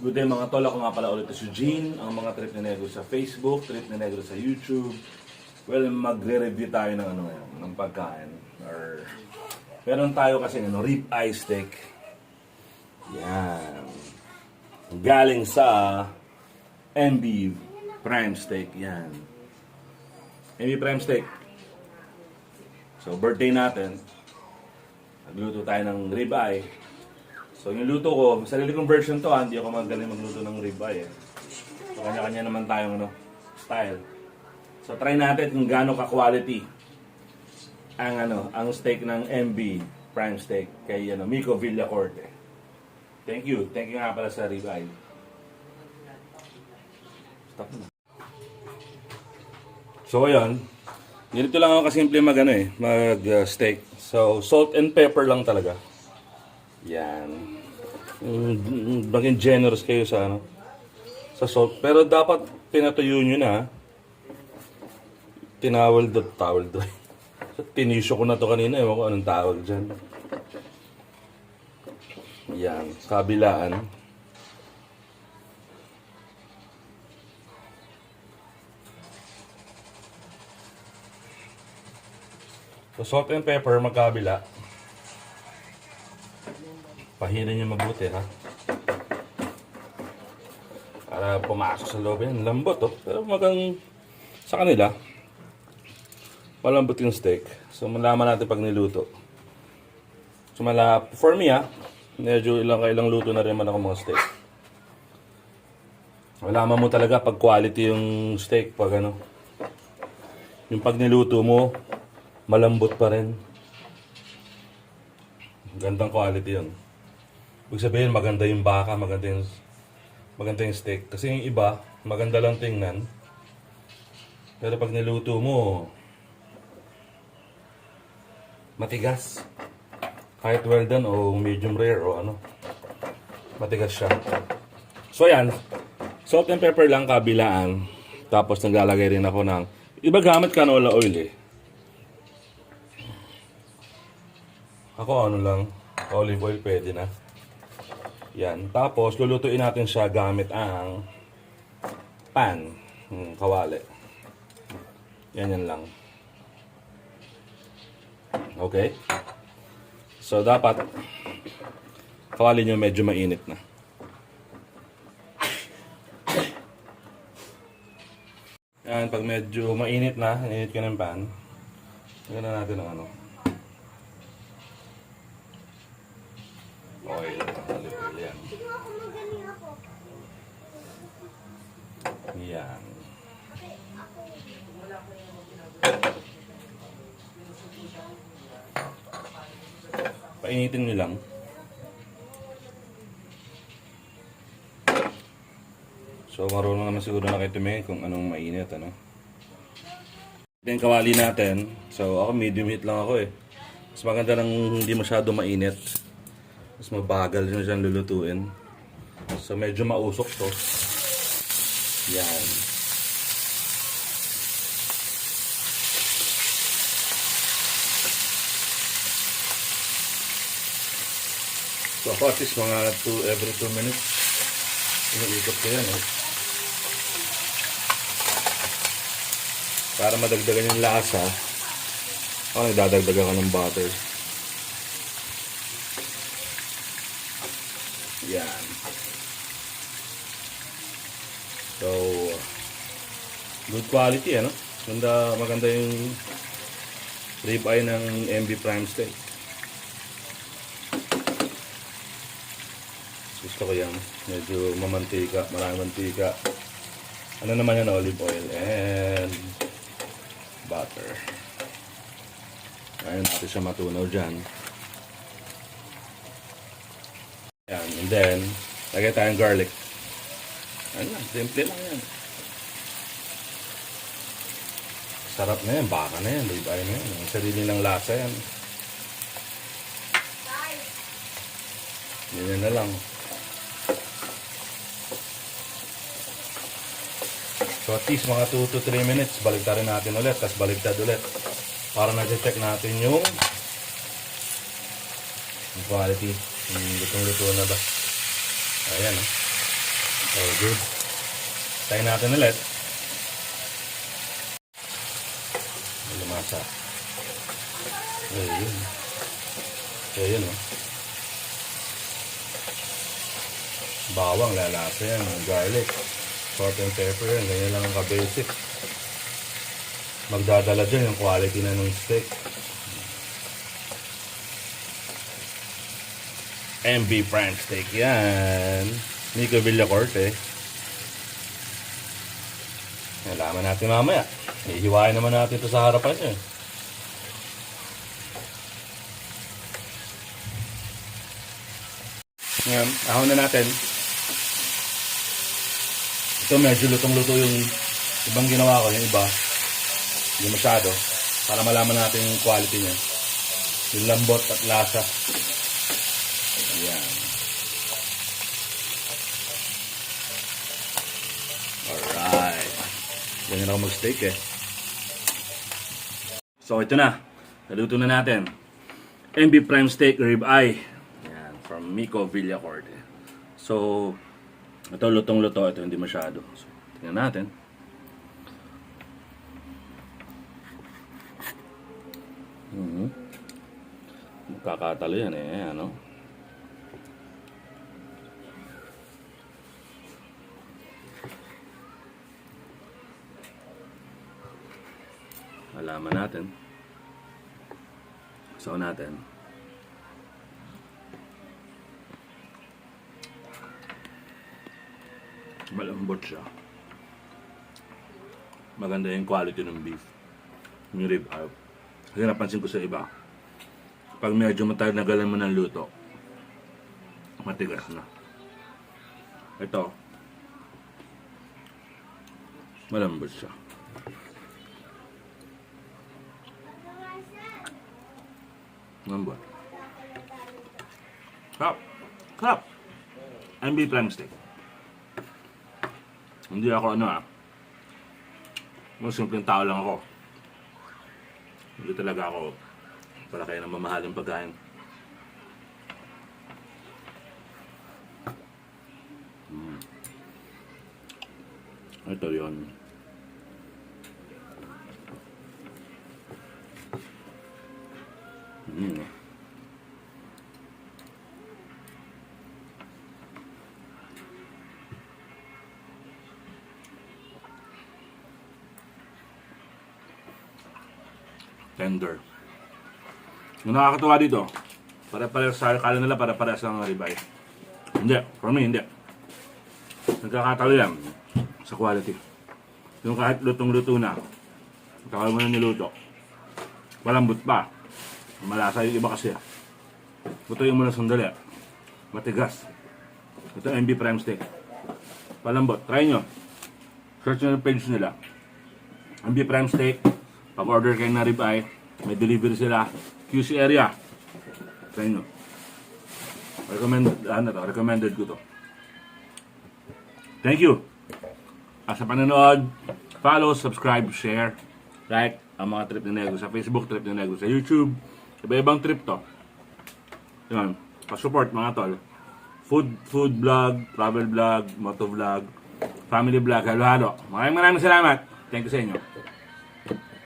Good day mga tol, ako nga pala ulit si Eugene, ang mga Trip ni Negro sa Facebook, Trip ni Negro sa YouTube. Well, magre-review tayo ng ano ngayon, ng pagkain. Or, meron tayo kasi rib eye steak. Yan. Galing sa MB Prime Steak, yan. MB Prime Steak. So, birthday natin. Nagluto tayo ng rib eye. So, yung luto ko, sarili kong version to, hindi ako magaling magluto ng ribeye. So, kanya-kanya naman tayong style. So, try natin kung gaano ka-quality ang steak ng MB Prime Steak kay Miko Villacorte. Thank you. Thank you nga pala sa ribeye. Stop na. So, ayun. Ganito lang ako kasimple mag-steak. So, salt and pepper lang talaga. Yan. Maging generous kayo sa sa salt. Pero dapat pinatuyo nyo na. Towel dry. So, tinisyo ko na to kanina. Ewan ko anong tawag dyan. Yan. Kabilaan. So, salt and pepper magkabila. Pahirin nyo mabuti, ha? Para pumasok sa loob yan. Lambot, oh. Pero sa kanila, malambot yung steak. So, malaman natin pag niluto. So, for me, medyo ilang luto na rin man ako mga steak. Malaman mo talaga pag quality yung steak. Pag yung pag niluto mo, malambot pa rin. Gandang quality yun. Ibig sabihin, maganda yung baka, maganda yung steak. Kasi yung iba, maganda lang tingnan. Pero pag niluto mo, matigas. Kahit well done o medium rare o matigas siya. So yan, salt and pepper lang kabilaan. Tapos naglalagay rin ako ng, iba gamit canola oil eh. Ako lang, olive oil pwede na. Yan. Tapos, lulutuin natin siya gamit ang pan. Kawali. Yan lang. Okay? So, dapat kawali nyo medyo mainit na. Yan. Pag medyo mainit na, init ko ng pan, lagyan na natin ng oil. Yan. Yan. Painitin nyo lang. So, marunong naman siguro na kayo tumingin kung anong mainit, Then, kawali natin. So, ako medium heat lang ako eh. Mas maganda lang hindi masyado mainit. Mas mabagal nyo dyan lulutuin. So, medyo mausok to. Yan. So, ako at least mga every 2 minutes. Inikot ko yan, Para madagdagan yung lasa, ako nagdadagdagan ka ng butter. Yan. So, good quality, maganda yung rib eye ng MB Prime Steak. Gusto ko yan. Medyo mamantika, maraming mantika. Ano naman yan, olive oil and butter. Ayaw natin siya matunaw dyan. Yan, and then, lagay tayong garlic. Ano lang, simple lang yan. Sarap na yan, baka na yan, rib eye na yan. Ang sarili ng lasa yan. Yan na lang. So at least mga 2 to 3 minutes, baligtarin natin ulit, tapos baligtad ulit. Para na-check natin yung quality. Lutong-luto na ba? Ayan. Very good. Tayo natin ulit. May lumasa. Ayun. Ayun, oh. Bawang, lalasa yan. Garlic. Salt and pepper yan. Ganyan lang ang ka-basic. Magdadala dyan yung quality na ng steak. MB Prime Steak yan. Nico Villacorte. Nalaman natin mamaya. Hihiwain naman natin ito sa harapan niya. Ngayon, ahon na natin. Ito medyo lutong-luto yung ibang ginawa ko. Yung iba, hindi masyado. Para malaman natin yung quality niya. Yung lambot at lasa. Ayan. Alright. Ganyan ako mag-steak eh. So ito na. Naluto na natin. MB Prime Steak Rib Eye. Ayan. From Mico Villacorte. So, ito lutong-luto. Ito hindi masyado. So, tingnan natin. Kakatalo yan eh. Ano? Alaman natin. So natin. Malambot siya. Maganda yung quality ng beef. Yung rib eye. Kasi napansin ko sa iba. Pag medyo matagalan mo ng luto, matigas na. Ito. Malambot siya. Malambot. Crap. Crap. MB Prime Steak. Hindi ako Mas simpleng tao lang ako. Hindi talaga ako para kayo ng mamahaling pagkain. Ito yun. Tender. Yung nakakatuwa dito, para-pares sa kala nila para-pares ng ribeye. Hindi, for me hindi. Nagkakatalo yan sa quality. Yung kahit lutong-luto na, takal mo na niluto, malambot pa. Malasa yung iba kasi. Lutuin mo na sandali. Matigas. Ito MB Prime Steak. Malambot. Try nyo. Search nyo yung page nila. MB Prime Steak. Pag-order kayo na ribeye, may delivery sila. QC area. Try nyo. Recommended ko to. Thank you. Sa panonood, follow, subscribe, share, like ang mga trip ni Negro sa Facebook, trip ni Negro sa YouTube. Iba-ibang trip to. Yun. Pa-support mga tol. Food vlog, travel vlog, moto vlog, family vlog, halo-halo. Maraming salamat. Thank you sa inyo.